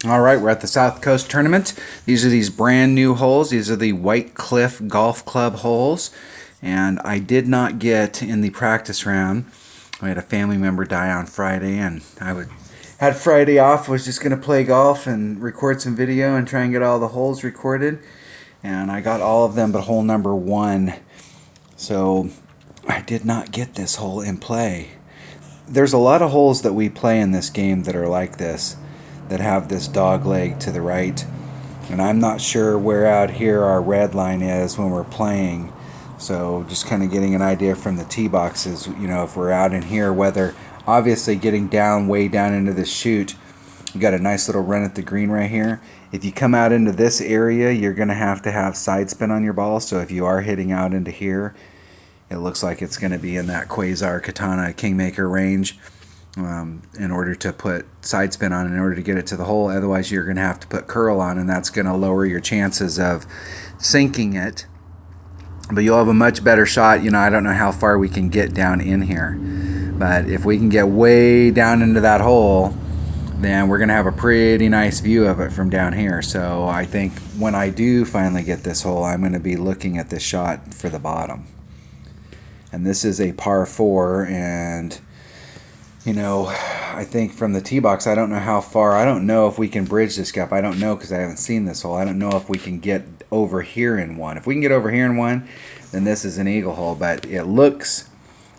All right, we're at the Southcoast tournament. These are these brand new holes. These are the White Cliff Golf Club holes. And I did not get in the practice round. I had a family member die on Friday, and had Friday off. Was just going to play golf and record some video and try and get all the holes recorded. And I got all of them but hole number 1. So I did not get this hole in play. There's a lot of holes that we play in this game that are like this, that have this dog leg to the right, and I'm not sure where out here our red line is when we're playing. So just kind of getting an idea from the tee boxes, if we're out in here, whether obviously getting down way down into the chute, you got a nice little run at the green right here. If you come out into this area, you're going to have side spin on your ball. So if you are hitting out into here, it looks like it's going to be in that Quasar, Katana, Kingmaker range. In order to put side spin on, in order to get it to the hole. Otherwise you're going to have to put curl on, and that's going to lower your chances of sinking it, but you'll have a much better shot. I don't know how far we can get down in here, but if we can get way down into that hole, then we're going to have a pretty nice view of it from down here. So I think when I do finally get this hole, I'm going to be looking at this shot for the bottom. And this is a par 4, and I think from the tee box, I don't know how far. I don't know if we can bridge this gap. I don't know, because I haven't seen this hole. I don't know if we can get over here in one. If we can get over here in one, then this is an eagle hole. But it looks,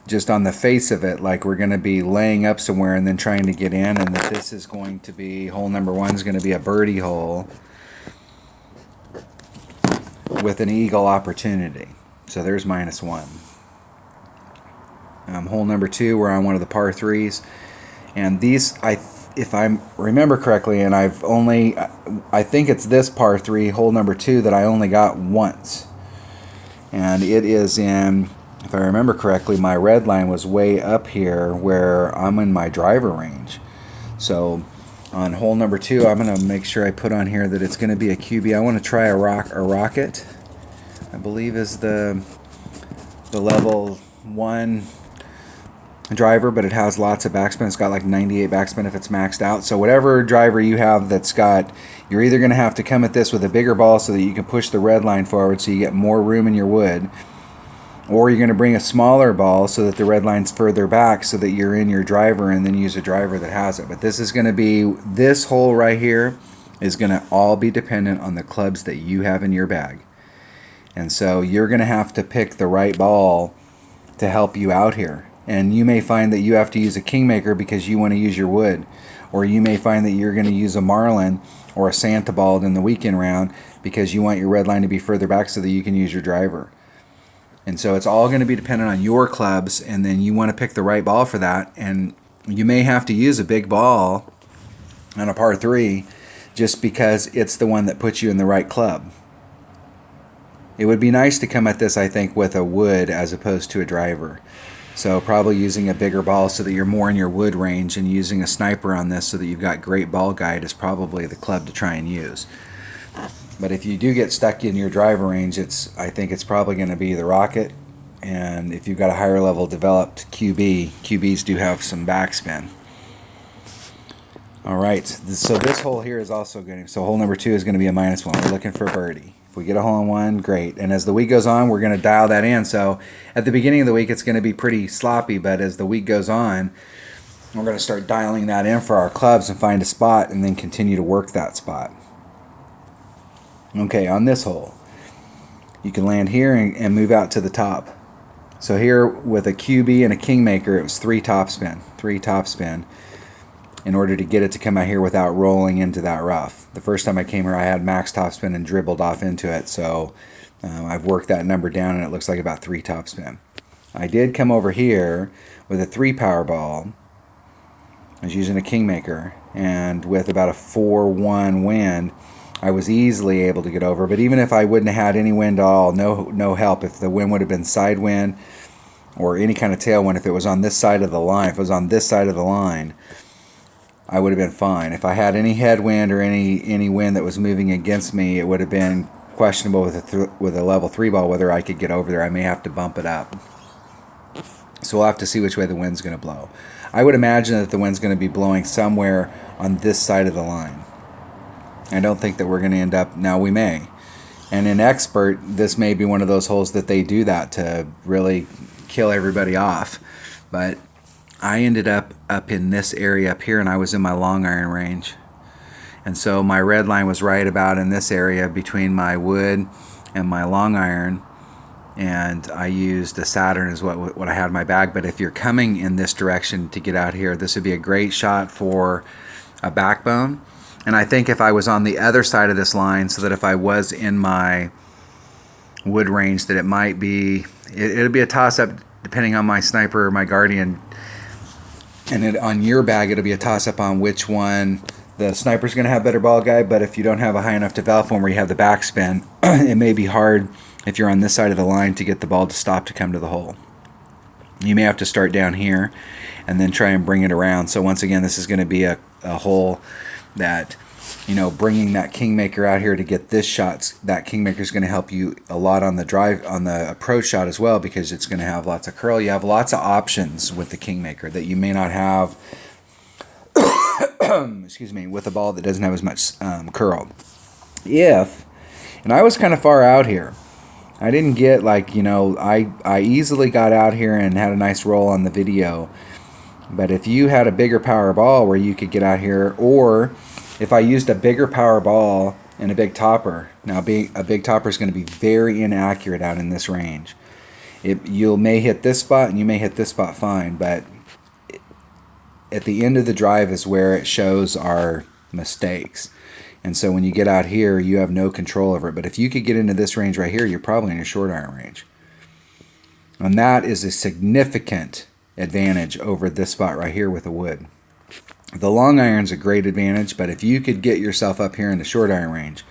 just on the face of it, like we're going to be laying up somewhere and then trying to get in, and that this is going to be, hole number 1 is going to be a birdie hole with an eagle opportunity. So there's -1. Hole number 2, we're on one of the par 3s, and these, if I remember correctly, and I think it's this par 3, hole number 2, that I only got once, and it is in, if I remember correctly, my red line was way up here where I'm in my driver range. So on hole number 2, I'm going to make sure I put on here that it's going to be a QB. I want to try a rocket, I believe is the level 1 driver, but it has lots of backspin. It's got like 98 backspin if it's maxed out. So whatever driver you have that's got, you're either going to have to come at this with a bigger ball so that you can push the red line forward so you get more room in your wood, or you're going to bring a smaller ball so that the red line's further back so that you're in your driver, and then use a driver that has it. But this is going to be, this hole right here is going to all be dependent on the clubs that you have in your bag. And so you're going to have to pick the right ball to help you out here. And you may find that you have to use a Kingmaker because you want to use your wood. Or you may find that you're going to use a Marlin or a Santabald in the weekend round because you want your red line to be further back so that you can use your driver. And so it's all going to be dependent on your clubs, and then you want to pick the right ball for that. And you may have to use a big ball on a par 3 just because it's the one that puts you in the right club. It would be nice to come at this, I think, with a wood as opposed to a driver. So probably using a bigger ball so that you're more in your wood range, and using a sniper on this so that you've got great ball guide is probably the club to try and use. But if you do get stuck in your driver range, I think it's probably going to be the rocket. And if you've got a higher level developed QBs do have some backspin. All right, so this hole here is also going to, so hole number 2 is going to be a -1. We're looking for a birdie. If we get a hole in 1, great. And as the week goes on, we're going to dial that in. So at the beginning of the week, it's going to be pretty sloppy, but as the week goes on, we're going to start dialing that in for our clubs and find a spot, and then continue to work that spot. Okay, on this hole, you can land here and move out to the top. So here with a QB and a Kingmaker, it was 3 topspin, in order to get it to come out here without rolling into that rough. The first time I came here, I had max topspin and dribbled off into it, so I've worked that number down, and it looks like about 3 topspin. I did come over here with a 3 power ball. I was using a Kingmaker, and with about a 4-1 wind, I was easily able to get over. But even if I wouldn't have had any wind at all, no help, if the wind would have been side wind or any kind of tailwind, if it was on this side of the line, I would have been fine. If I had any headwind or any wind that was moving against me, it would have been questionable with a level 3 ball whether I could get over there. I may have to bump it up. So we'll have to see which way the wind's going to blow. I would imagine that the wind's going to be blowing somewhere on this side of the line. I don't think that we're going to end up, now we may. And in expert, this may be one of those holes that they do that to really kill everybody off. But I ended up in this area up here, and I was in my long iron range. And so my red line was right about in this area between my wood and my long iron. And I used a Saturn is what I had in my bag. But if you're coming in this direction to get out here, this would be a great shot for a backbone. And I think if I was on the other side of this line, so that if I was in my wood range, that it might be, it'll be a toss-up depending on my sniper or my guardian. And on your bag, it'll be a toss-up on which one. The sniper's going to have better ball guide, but if you don't have a high enough developed one where you have the backspin, it may be hard if you're on this side of the line to get the ball to stop to come to the hole. You may have to start down here and then try and bring it around. So once again, this is going to be a hole that, you know, bringing that Kingmaker out here to get this shot, that Kingmaker is going to help you a lot on the drive, on the approach shot as well, because it's going to have lots of curl. You have lots of options with the Kingmaker that you may not have excuse me, with a ball that doesn't have as much curl. And I was kind of far out here. I didn't get, like, you know, I easily got out here and had a nice roll on the video. But if you had a bigger power ball where you could get out here, or if I used a bigger power ball and a big topper, now a big topper is going to be very inaccurate out in this range. You may hit this spot and you may hit this spot fine, but at the end of the drive is where it shows our mistakes. And so when you get out here, you have no control over it. But if you could get into this range right here, you're probably in your short iron range. And that is a significant advantage over this spot right here with the wood. The long iron's a great advantage, but if you could get yourself up here in the short iron range,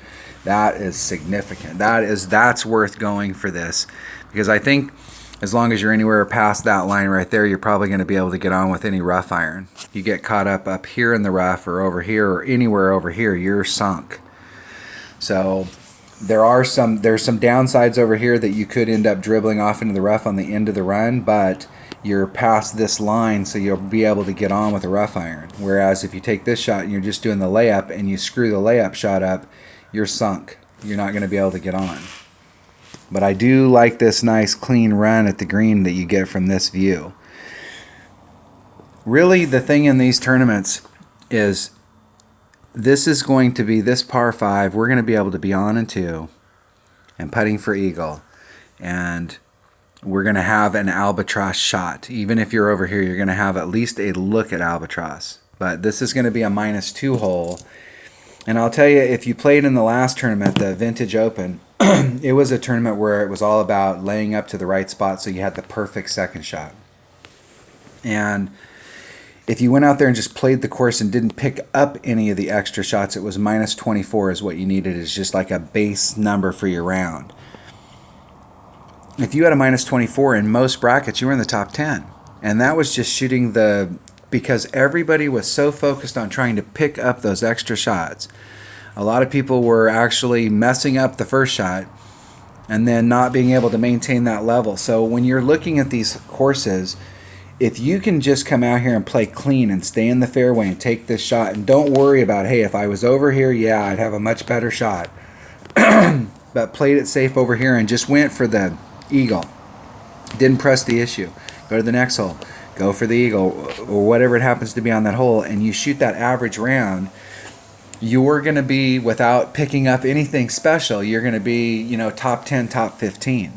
that is significant. That's worth going for this, because I think as long as you're anywhere past that line right there, you're probably going to be able to get on with any rough iron. You get caught up here in the rough or over here or anywhere over here, you're sunk. So there's some downsides over here that you could end up dribbling off into the rough on the end of the run, but you're past this line, so you'll be able to get on with a rough iron. Whereas if you take this shot and you're just doing the layup and you screw the layup shot up, you're sunk. You're not going to be able to get on. But I do like this nice clean run at the green that you get from this view. Really, the thing in these tournaments is this is going to be this par 5. We're going to be able to be on and two and putting for eagle. And we're going to have an albatross shot. Even if you're over here, you're going to have at least a look at albatross. But this is going to be a -2 hole. And I'll tell you, if you played in the last tournament, the Vintage Open, it was a tournament where it was all about laying up to the right spot so you had the perfect second shot. And if you went out there and just played the course and didn't pick up any of the extra shots, it was -24 is what you needed, is just like a base number for your round. If you had a -24 in most brackets, you were in the top 10. And that was just shooting because everybody was so focused on trying to pick up those extra shots. A lot of people were actually messing up the first shot and then not being able to maintain that level. So when you're looking at these courses, if you can just come out here and play clean and stay in the fairway and take this shot, and don't worry about, hey, if I was over here, yeah, I'd have a much better shot. But played it safe over here and just went for the eagle. Didn't press the issue. Go to the next hole. Go for the eagle or whatever it happens to be on that hole, and you shoot that average round, you're going to be, without picking up anything special, you're going to be, you know, top 10, top 15.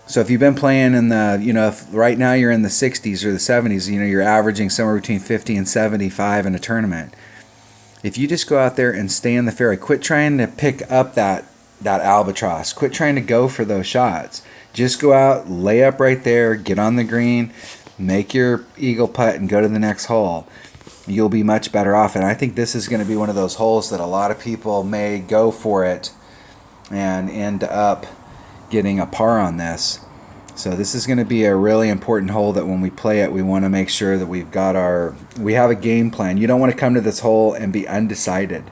So if you've been playing in the, you know, if right now you're in the 60s or the 70s, you know, you're averaging somewhere between 50 and 75 in a tournament. If you just go out there and stay in the fairway, quit trying to pick up that albatross. Quit trying to go for those shots. Just go out, lay up right there, get on the green, make your eagle putt, and go to the next hole. You'll be much better off. And I think this is going to be one of those holes that a lot of people may go for it and end up getting a par on this. So this is going to be a really important hole that when we play it, we want to make sure that we have a game plan. You don't want to come to this hole and be undecided.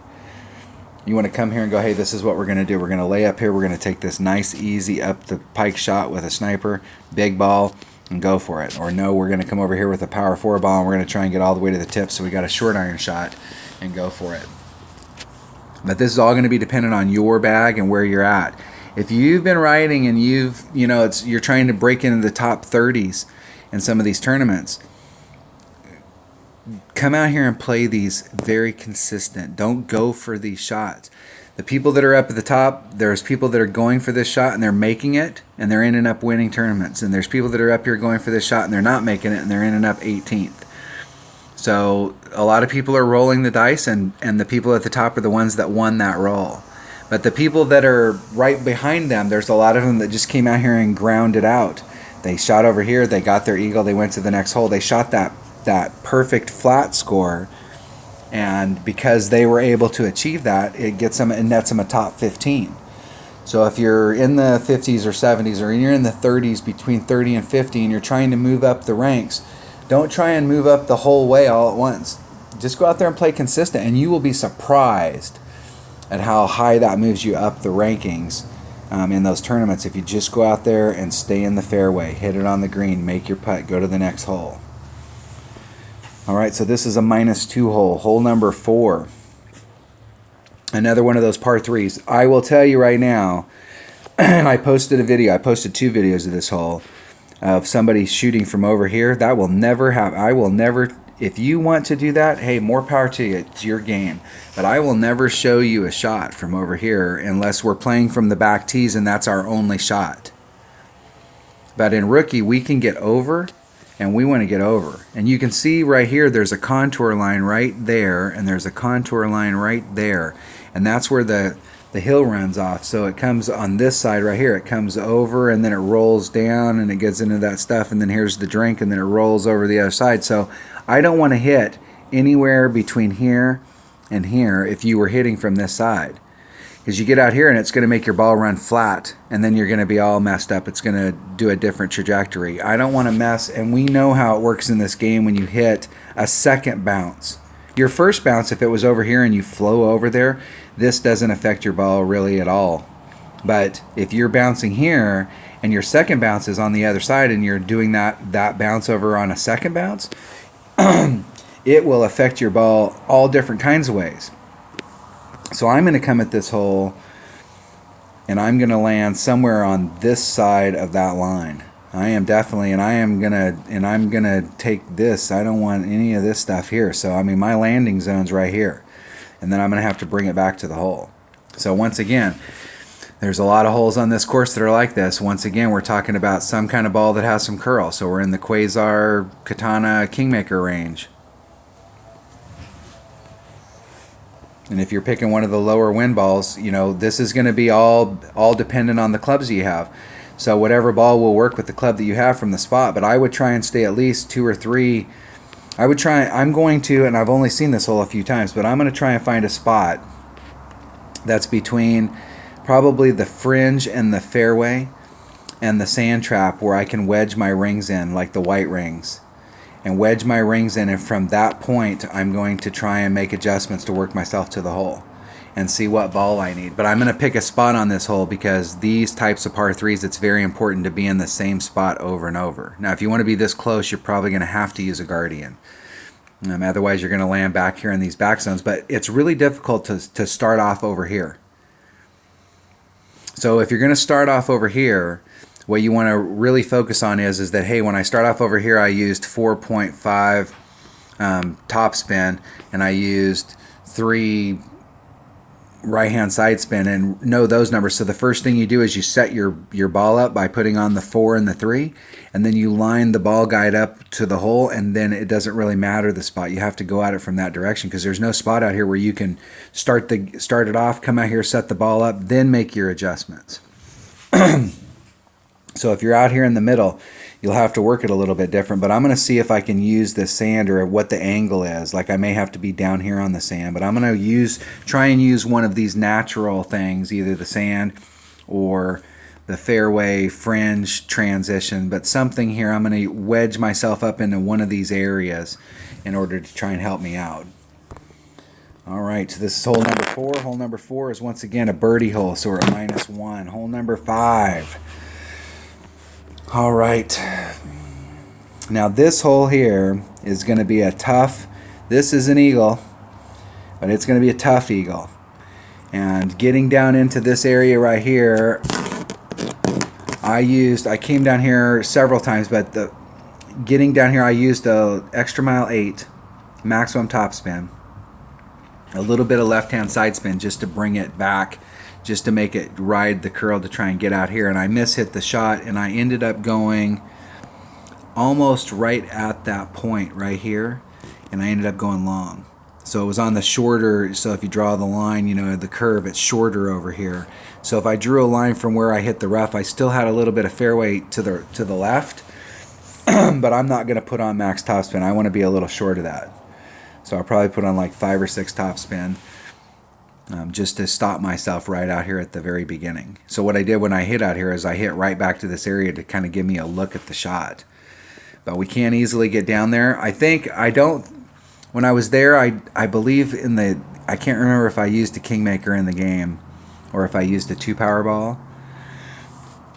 You want to come here and go, hey, this is what we're going to do. We're going to lay up here. We're going to take this nice, easy up the pike shot with a sniper, big ball, and go for it. Or no, we're going to come over here with a power 4 ball, and we're going to try and get all the way to the tip, so we got a short iron shot and go for it. But this is all going to be dependent on your bag and where you're at. If you've been riding and you're trying to break into the top 30s in some of these tournaments, come out here and play these very consistent. Don't go for these shots. The people that are up at the top, there's people that are going for this shot and they're making it and they're ending up winning tournaments. And there's people that are up here going for this shot and they're not making it and they're ending up 18th. So a lot of people are rolling the dice, and the people at the top are the ones that won that roll. But the people that are right behind them, there's a lot of them that just came out here and ground it out. They shot over here, they got their eagle, they went to the next hole, they shot that perfect flat score, and because they were able to achieve that, it gets them and nets them a top 15. So if you're in the 50s or 70s, or you're in the 30s, between 30 and 50, and you're trying to move up the ranks, don't try and move up the whole way all at once. Just go out there and play consistent, and you will be surprised at how high that moves you up the rankings in those tournaments if you just go out there and stay in the fairway, hit it on the green, make your putt, go to the next hole. All right, so this is a -2 hole, hole number 4. Another one of those par 3s. I will tell you right now, and I posted 2 videos of this hole, of somebody shooting from over here. That will never happen. I will never, if you want to do that, hey, more power to you. It's your game. But I will never show you a shot from over here unless we're playing from the back tees and that's our only shot. But in rookie, we can get over, and we want to get over. And you can see right here, there's a contour line right there, and there's a contour line right there. And that's where the hill runs off. So it comes on this side right here. It comes over, and then it rolls down, and it gets into that stuff, and then here's the drink, and then it rolls over the other side. So I don't want to hit anywhere between here and here if you were hitting from this side. Because you get out here and it's going to make your ball run flat, and then you're going to be all messed up. It's going to do a different trajectory. I don't want to mess, and we know how it works in this game when you hit a second bounce. Your first bounce, if it was over here and you flow over there, this doesn't affect your ball really at all. But if you're bouncing here and your second bounce is on the other side and you're doing that bounce over on a second bounce, it will affect your ball all different kinds of ways. So I'm going to come at this hole and I'm going to land somewhere on this side of that line. I am definitely, and I'm gonna take this. I don't want any of this stuff here. So I mean, my landing zone's right here, and then I'm gonna have to bring it back to the hole. So once again, there's a lot of holes on this course that are like this. Once again, we're talking about some kind of ball that has some curl. So we're in the Quasar, Katana, Kingmaker range. And if you're picking one of the lower wind balls, you know, this is going to be all dependent on the clubs you have. So whatever ball will work with the club that you have from the spot. But I would try and stay at least 2 or 3. I'm going to, and I've only seen this hole a few times, but I'm going to try and find a spot that's between probably the fringe and the fairway and the sand trap where I can wedge my rings in, like the white rings. And wedge my rings in, and from that point I'm going to try and make adjustments to work myself to the hole and see what ball I need. But I'm going to pick a spot on this hole because these types of par 3s, it's very important to be in the same spot over and over. Now if you want to be this close, you're probably going to have to use a Guardian. Otherwise you're going to land back here in these back zones. But it's really difficult to start off over here. So if you're going to start off over here, what you want to really focus on is that, hey, when I start off over here, I used 4.5 topspin, and I used 3 right-hand side spin, and know those numbers. So the first thing you do is you set your ball up by putting on the 4 and the 3, and then you line the ball guide up to the hole, and then it doesn't really matter the spot. You have to go at it from that direction because there's no spot out here where you can start it off, come out here, set the ball up, then make your adjustments. So if you're out here in the middle, you'll have to work it a little bit different. But I'm going to see if I can use this sand or what the angle is. Like I may have to be down here on the sand. But I'm going to try and use one of these natural things, either the sand or the fairway fringe transition. But something here, I'm going to wedge myself up into one of these areas in order to try and help me out. All right, so this is hole number 4. Hole number 4 is once again a birdie hole, so we're at -1. Hole number 5. All right, now this hole here is going to be a tough, this is an eagle, but it's going to be a tough eagle. And getting down into this area right here, I came down here several times, but getting down here I used a extra mile 8 maximum topspin, a little bit of left-hand side spin just to bring it back, just to make it ride the curl to try and get out here. And I mishit the shot, and I ended up going almost right at that point right here, and I ended up going long. So it was on the shorter, so if you draw the line, you know, the curve, it's shorter over here. So if I drew a line from where I hit the rough, I still had a little bit of fairway to the left, but I'm not going to put on max topspin. I want to be a little short of that. So I'll probably put on like 5 or 6 topspin, just to stop myself right out here at the very beginning. So what I did when I hit out here is I hit right back to this area to kind of give me a look at the shot. But we can't easily get down there. When I was there, I believe I can't remember if I used a Kingmaker in the game or if I used a 2 power ball.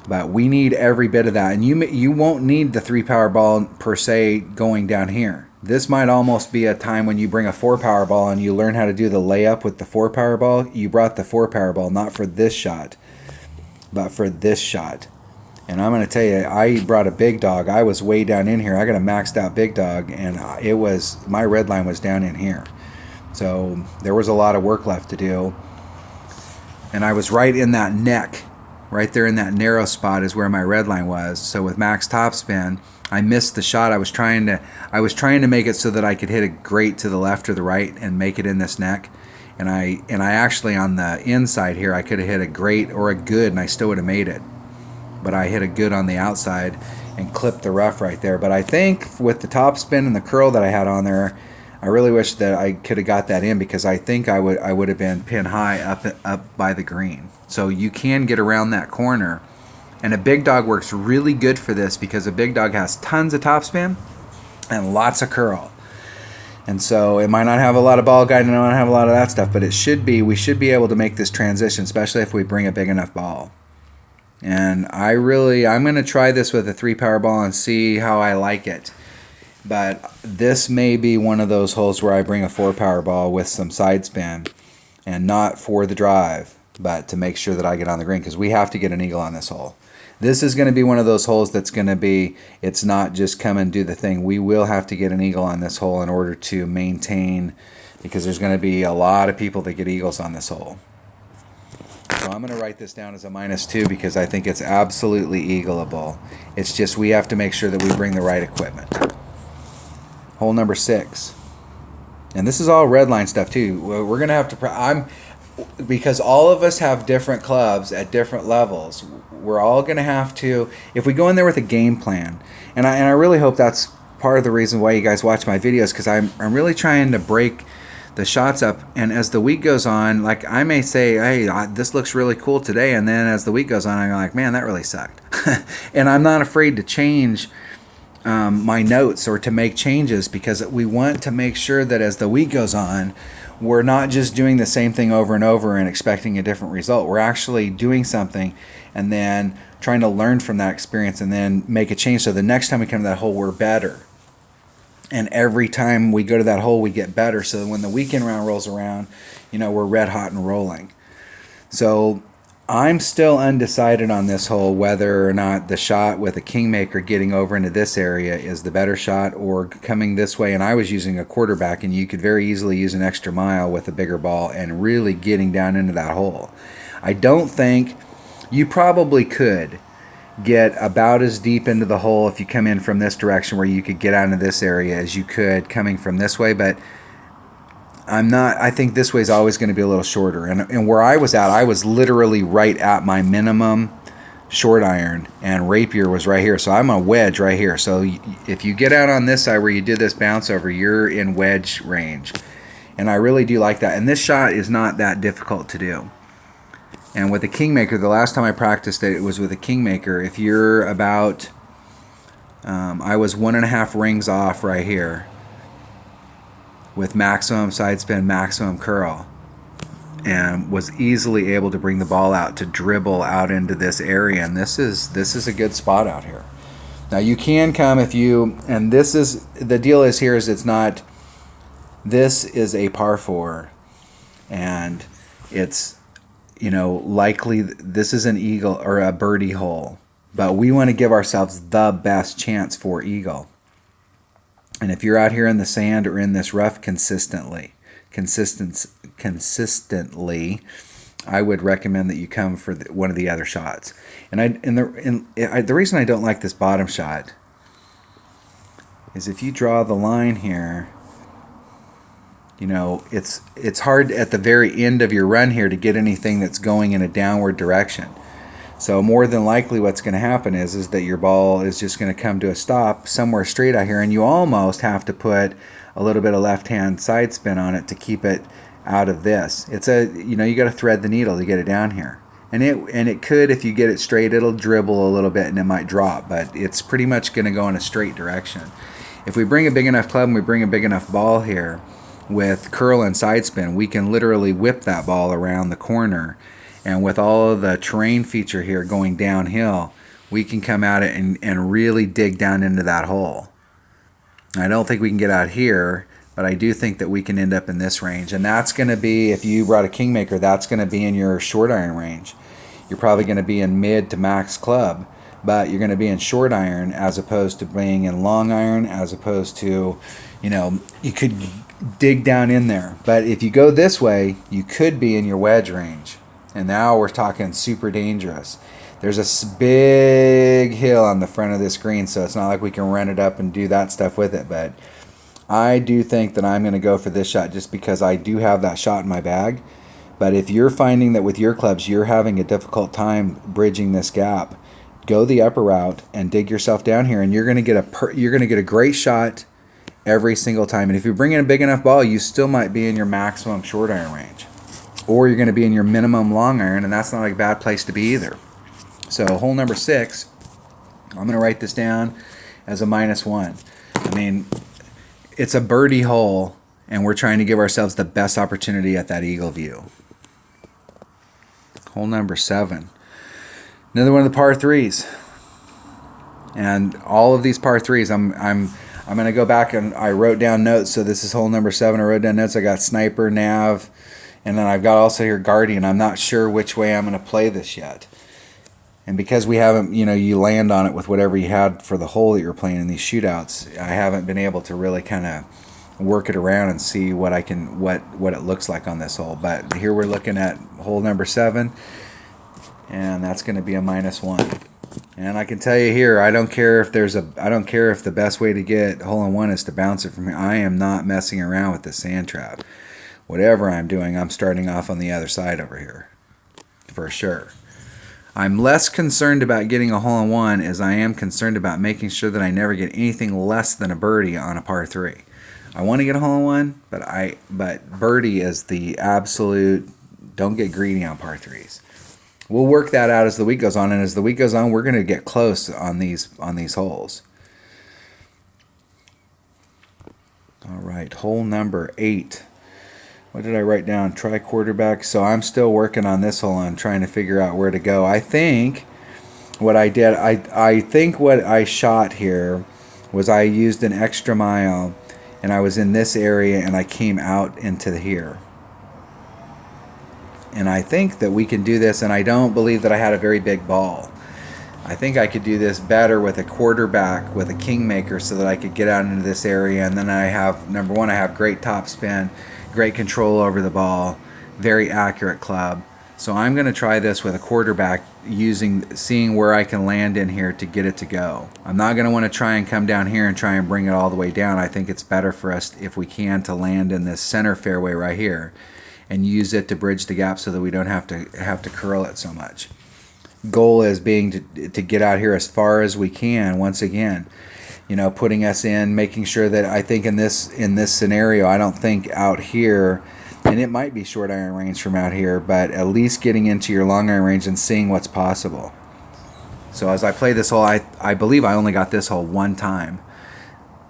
But we need every bit of that. And you won't need the 3 power ball per se going down here. This might almost be a time when you bring a 4 power ball and you learn how to do the layup with the 4 power ball. You brought the 4 power ball not for this shot, but for this shot. And I'm going to tell you, I brought a big dog. I was way down in here. I got a maxed out big dog, and my red line was down in here. So there was a lot of work left to do. And I was right in that neck. Right there in that narrow spot is where my red line was. So with max topspin, I missed the shot. I was trying to make it so that I could hit a great to the left or the right and make it in this neck. And I actually, on the inside here, I could have hit a great or a good, and I still would have made it. But I hit a good on the outside and clipped the rough right there. But I think with the topspin and the curl that I had on there, I really wish that I could have got that in, because I think I would have been pin high up by the green. So you can get around that corner, and a big dog works really good for this, because a big dog has tons of topspin and lots of curl. And so it might not have a lot of ball guide and it might not have a lot of that stuff, but we should be able to make this transition, especially if we bring a big enough ball. And I'm going to try this with a 3 power ball and see how I like it. But this may be one of those holes where I bring a 4 power ball with some side spin, and not for the drive, but to make sure that I get on the green, because we have to get an eagle on this hole. This is going to be one of those holes that's going to be, it's not just come and do the thing. We will have to get an eagle on this hole in order to maintain, because there's going to be a lot of people that get eagles on this hole. So I'm going to write this down as a -2, because I think it's absolutely eagleable. It's just we have to make sure that we bring the right equipment. Hole number 6. And this is all red line stuff too. We're going to have to, because all of us have different clubs at different levels, we're all going to have to, if we go in there with a game plan, and I really hope that's part of the reason why you guys watch my videos, because I'm really trying to break the shots up. And as the week goes on, like, I may say, hey, this looks really cool today, and then as the week goes on, I'm like, man, that really sucked. And I'm not afraid to change my notes or to make changes, because we want to make sure that as the week goes on, we're not just doing the same thing over and over and expecting a different result. We're actually doing something and then trying to learn from that experience and then make a change, so the next time we come to that hole, we're better. And every time we go to that hole, we get better, so that when the weekend round rolls around, you know, we're red hot and rolling. So I'm still undecided on this hole whether or not the shot with a Kingmaker getting over into this area is the better shot, or coming this way. And I was using a quarterback, and you could very easily use an extra mile with a bigger ball and really getting down into that hole. I don't think you probably could get about as deep into the hole if you come in from this direction, where you could get out into this area, as you could coming from this way. But I think this way is always going to be a little shorter. And where I was at, I was literally right at my minimum short iron, and rapier was right here. So I'm a wedge right here. So if you get out on this side where you did this bounce over, you're in wedge range. And I really do like that. And this shot is not that difficult to do. And with the Kingmaker, the last time I practiced it, it was with a Kingmaker. If you're about, I was 1.5 rings off right here, with maximum side spin, maximum curl, and was easily able to bring the ball out to dribble out into this area. And this is a good spot out here. Now you can come if you, and this is, the deal is here is it's not, this is a par 4, and it's likely this is an eagle or a birdie hole, but we want to give ourselves the best chance for eagle. And if you're out here in the sand or in this rough consistently, I would recommend that you come for one of the other shots. The reason I don't like this bottom shot is if you draw the line here, it's hard at the very end of your run here to get anything that's going in a downward direction. So more than likely what's going to happen is that your ball is just going to come to a stop somewhere straight out here, and you almost have to put a little bit of left-hand side spin on it to keep it out of this. It's you got to thread the needle to get it down here. And it could, if you get it straight, it'll dribble a little bit and it might drop, but it's pretty much going to go in a straight direction. If we bring a big enough club and we bring a big enough ball here with curl and side spin, we can literally whip that ball around the corner. And with all of the terrain feature here going downhill, we can come at it and really dig down into that hole. I don't think we can get out here, but I do think that we can end up in this range. And that's going to be, if you brought a Kingmaker, that's going to be in your short iron range. You're probably going to be in mid to max club, but you're going to be in short iron as opposed to being in long iron, as opposed to, you could dig down in there. But if you go this way, you could be in your wedge range. And now we're talking super dangerous. There's a big hill on the front of this green, so it's not like we can run it up and do that stuff with it. But I do think that I'm going to go for this shot just because I do have that shot in my bag. But if you're finding that with your clubs you're having a difficult time bridging this gap, go the upper route and dig yourself down here, and you're going to get a great shot every single time. And if you bring in a big enough ball, you still might be in your maximum short iron range. Or you're going to be in your minimum long iron, and that's not a bad place to be either. So hole number 6, I'm going to write this down as a -1. I mean, it's a birdie hole, and we're trying to give ourselves the best opportunity at that eagle view. Hole number 7, another one of the par 3s. And all of these par 3s, I'm going to go back and I wrote down notes. So this is hole number 7. I wrote down notes. I got sniper, nav, and then I've got also here guardian. I'm not sure which way I'm going to play this yet. And because we haven't, you land on it with whatever you had for the hole that you're playing in these shootouts, I haven't been able to really kind of work it around and see what it looks like on this hole. But here we're looking at hole number 7, and that's going to be a -1. And I can tell you here, I don't care if the best way to get hole-in-one is to bounce it from here. I am not messing around with the sand trap. Whatever I'm doing, I'm starting off on the other side over here, for sure. I'm less concerned about getting a hole-in-one as I am concerned about making sure that I never get anything less than a birdie on a par 3. I want to get a hole-in-one, but birdie is the absolute. Don't get greedy on par 3s. We'll work that out as the week goes on, and as the week goes on, we're going to get close on these holes. All right, hole number 8. What did I write down? Try quarterback. So I'm still working on this hole and trying to figure out where to go. I think what I did, I think what I shot here was I used an extra mile, and I was in this area and I came out into here. And I think that we can do this, and I don't believe that I had a very big ball. I think I could do this better with a quarterback, with a Kingmaker, so that I could get out into this area. And then I have, number one, I have great top spin, great control over the ball, very accurate club. So I'm going to try this with a quarterback, seeing where I can land in here to get it to go. I'm not going to want to try and come down here and try and bring it all the way down. I think it's better for us, if we can, to land in this center fairway right here and use it to bridge the gap so that we don't have to curl it so much. Goal is being to get out here as far as we can. Once again, putting us in, making sure that, I think in this scenario, I don't think out here, and it might be short iron range from out here, but at least getting into your long iron range and seeing what's possible. So as I play this hole, I believe I only got this hole one time.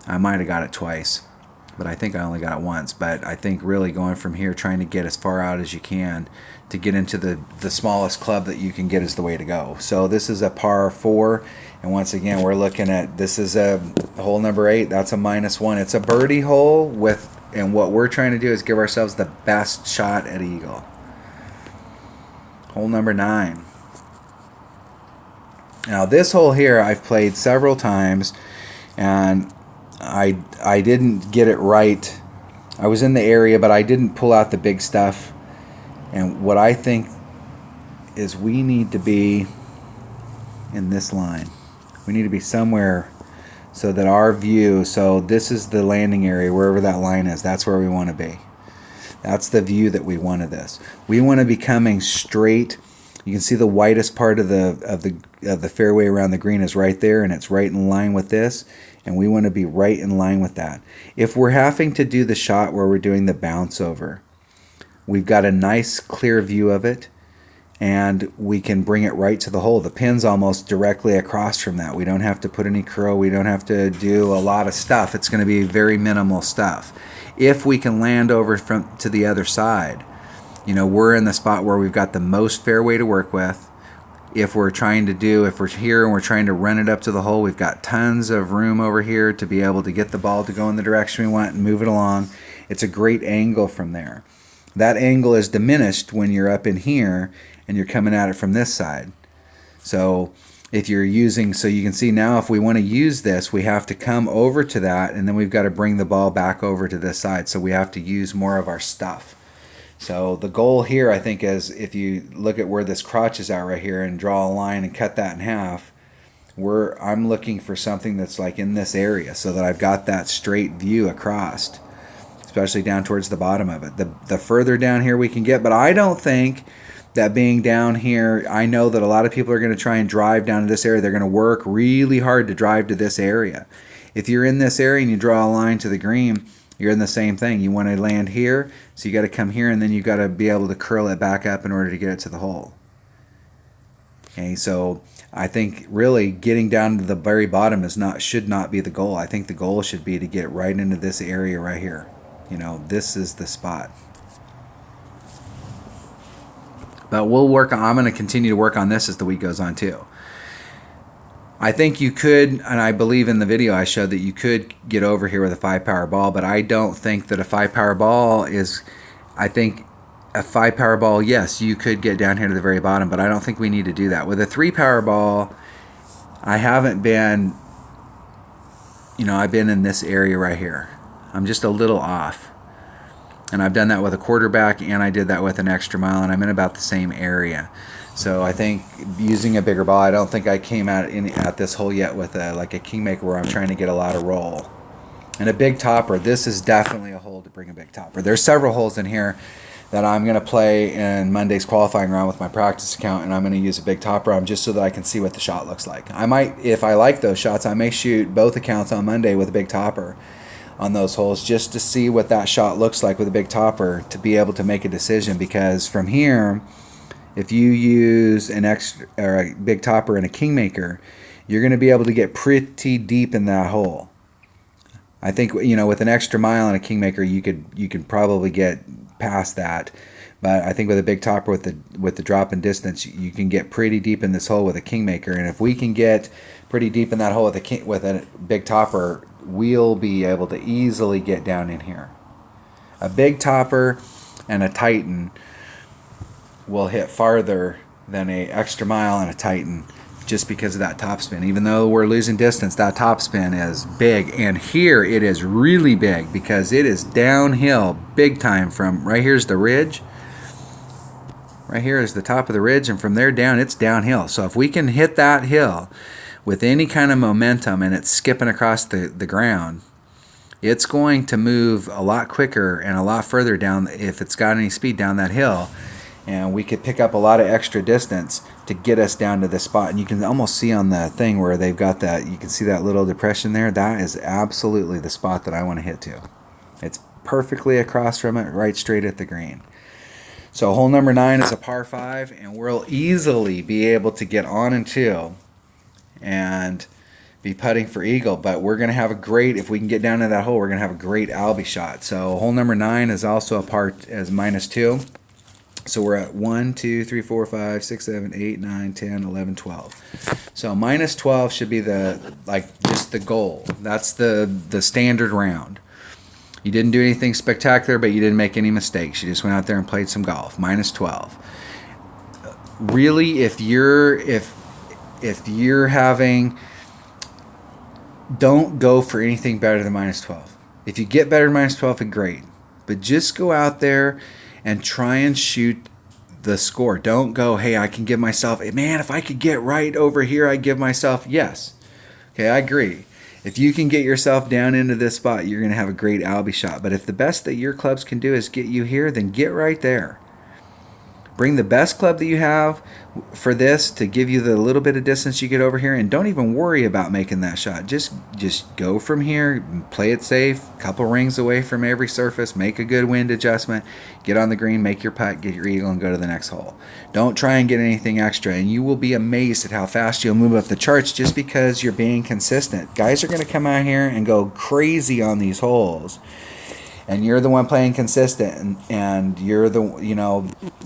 I might have got it twice, but I think I only got it once. But I think really going from here, trying to get as far out as you can to get into the smallest club that you can get is the way to go. So this is a par 4, and once again we're looking at, this is a hole number 8. That's a -1. It's a birdie hole and what we're trying to do is give ourselves the best shot at eagle. Hole number 9. Now this hole here I've played several times, and I didn't get it right. I was in the area, but I didn't pull out the big stuff. And what I think is we need to be in this line. We need to be somewhere so that our view, so this is the landing area, wherever that line is, that's where we want to be. That's the view that we want of this. We want to be coming straight. You can see the widest part of the fairway around the green is right there, and it's right in line with this, and we want to be right in line with that. If we're having to do the shot where we're doing the bounce over, we've got a nice clear view of it, and we can bring it right to the hole. The pin's almost directly across from that. We don't have to put any curl. We don't have to do a lot of stuff. It's going to be very minimal stuff. If we can land over to the other side, you know, we're in the spot where we've got the most fairway to work with. If we're here and we're trying to run it up to the hole, we've got tons of room over here to be able to get the ball to go in the direction we want and move it along. It's a great angle from there. That angle is diminished when you're up in here and you're coming at it from this side. So if you're using, so you can see now if we want to use this, we have to come over to that, and then we've got to bring the ball back over to this side. So we have to use more of our stuff. So the goal here, I think, is if you look at where this crotch is at right here and draw a line and cut that in half, I'm looking for something that's like in this area so that I've got that straight view across, especially down towards the bottom of it. The further down here we can get, but I don't think that being down here, I know that a lot of people are going to try and drive down to this area. They're going to work really hard to drive to this area. If you're in this area and you draw a line to the green, you're in the same thing. You want to land here, so you got to come here, and then you got to be able to curl it back up in order to get it to the hole. Okay, so I think really getting down to the very bottom should not be the goal. I think the goal should be to get right into this area right here. You know, this is the spot. But I'm going to continue to work on this as the week goes on too. I think you could, and I believe in the video I showed that you could get over here with a 5-power ball, but I don't think that a 5-power ball is, I think a 5-power ball, yes, you could get down here to the very bottom, but I don't think we need to do that. With a 3-power ball, I haven't been, I've been in this area right here. I'm just a little off. And I've done that with a quarterback, and I did that with an extra mile, and I'm in about the same area. So I think using a bigger ball, I don't think I came at this hole yet with like a kingmaker where I'm trying to get a lot of roll. And a big topper, this is definitely a hole to bring a big topper. There's several holes in here that I'm going to play in Monday's qualifying round with my practice account, and I'm going to use a big topper on just so that I can see what the shot looks like. I might, if I like those shots, I may shoot both accounts on Monday with a big topper on those holes just to see what that shot looks like with a big topper to be able to make a decision, because from here, if you use an extra or a big topper and a kingmaker, you're going to be able to get pretty deep in that hole. I think with an extra mile and a kingmaker, you could probably get past that, but I think with a big topper with the drop in distance, you can get pretty deep in this hole with a kingmaker. And if we can get pretty deep in that hole with a big topper, we'll be able to easily get down in here. A big topper and a Titan will hit farther than a extra mile and a Titan just because of that topspin. Even though we're losing distance, that topspin is big. And here it is really big because it is downhill big time. From right here's the ridge. Right here is the top of the ridge, and from there down it's downhill. So if we can hit that hill with any kind of momentum and it's skipping across the ground, it's going to move a lot quicker and a lot further down if it's got any speed down that hill. And we could pick up a lot of extra distance to get us down to this spot. And you can almost see on the thing where they've got that, you can see that little depression there. That is absolutely the spot that I want to hit to. It's perfectly across from it, right straight at the green. So hole number 9 is a par 5, and we'll easily be able to get on and two and be putting for eagle. But we're going to have a great, if we can get down to that hole, we're going to have a great Albie shot. So hole number 9 is also a par as -2. So we're at 1, 2, 3, 4, 5, 6, 7, 8, 9, 10, 11, 12. So -12 should be just the goal. That's the standard round. You didn't do anything spectacular, but you didn't make any mistakes. You just went out there and played some golf. -12. really, if you're having, don't go for anything better than minus 12. If you get better than minus 12, great. But just go out there and try and shoot the score. Don't go, hey, I can give myself, man, if I could get right over here, I give myself, yes. Okay, I agree. If you can get yourself down into this spot, you're going to have a great Albie shot. But if the best that your clubs can do is get you here, then get right there. Bring the best club that you have for this to give you the little bit of distance you get over here, and don't even worry about making that shot. Just go from here, play it safe, couple rings away from every surface, make a good wind adjustment, get on the green, make your putt, get your eagle, and go to the next hole. Don't try and get anything extra, and you will be amazed at how fast you'll move up the charts just because you're being consistent. Guys are going to come out here and go crazy on these holes, and you're the one playing consistent, and you're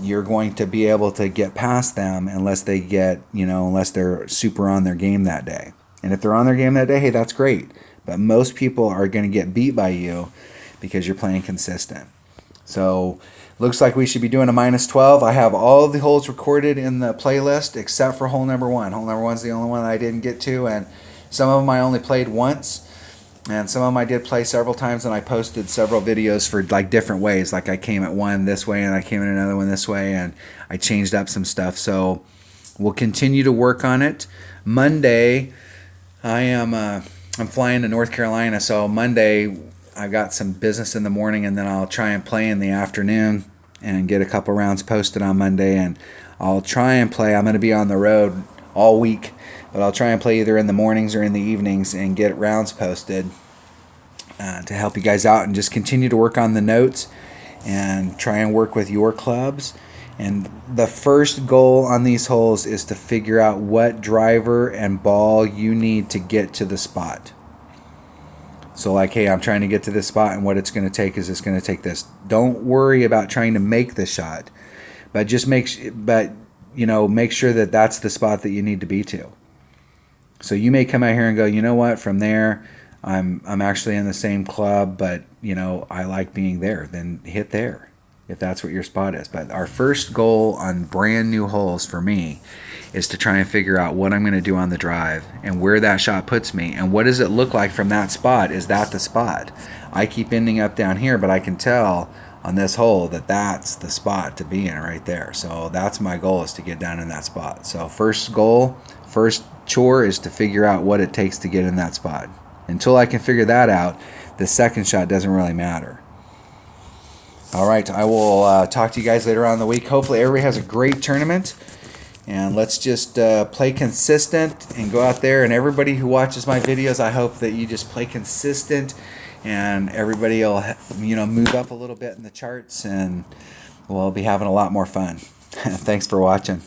you're going to be able to get past them unless they're super on their game that day. And if they're on their game that day, hey, that's great. But most people are going to get beat by you because you're playing consistent. So looks like we should be doing a minus 12. I have all of the holes recorded in the playlist except for hole number 1. Hole number 1 is the only one that I didn't get to, and some of them I only played once. And some of them I did play several times, and I posted several videos for like different ways. Like I came at one this way, and I came at another one this way, and I changed up some stuff. So we'll continue to work on it. Monday, I'm flying to North Carolina, so Monday I got some business in the morning, and then I'll try and play in the afternoon and get a couple rounds posted on Monday, and I'll try and play. I'm going to be on the road all week, but I'll try and play either in the mornings or in the evenings and get rounds posted to help you guys out, and just continue to work on the notes and try and work with your clubs. And the first goal on these holes is to figure out what driver and ball you need to get to the spot. So like, hey, I'm trying to get to this spot, and what it's going to take is it's going to take this. Don't worry about trying to make the shot, but just make sure that that's the spot that you need to be to. So you may come out here and go, you know what, from there, I'm actually in the same club, but I like being there. Then hit there if that's what your spot is. But our first goal on brand new holes for me is to try and figure out what I'm going to do on the drive and where that shot puts me, and what does it look like from that spot. Is that the spot? I keep ending up down here, but I can tell on this hole that that's the spot to be in right there. So that's my goal, is to get down in that spot. So first goal, first chore is to figure out what it takes to get in that spot. Until I can figure that out, the second shot doesn't really matter. All right, I will talk to you guys later on in the week. Hopefully everybody has a great tournament, and let's just play consistent and go out there. And everybody who watches my videos, I hope that you just play consistent, and everybody will move up a little bit in the charts, and we'll be having a lot more fun. Thanks for watching.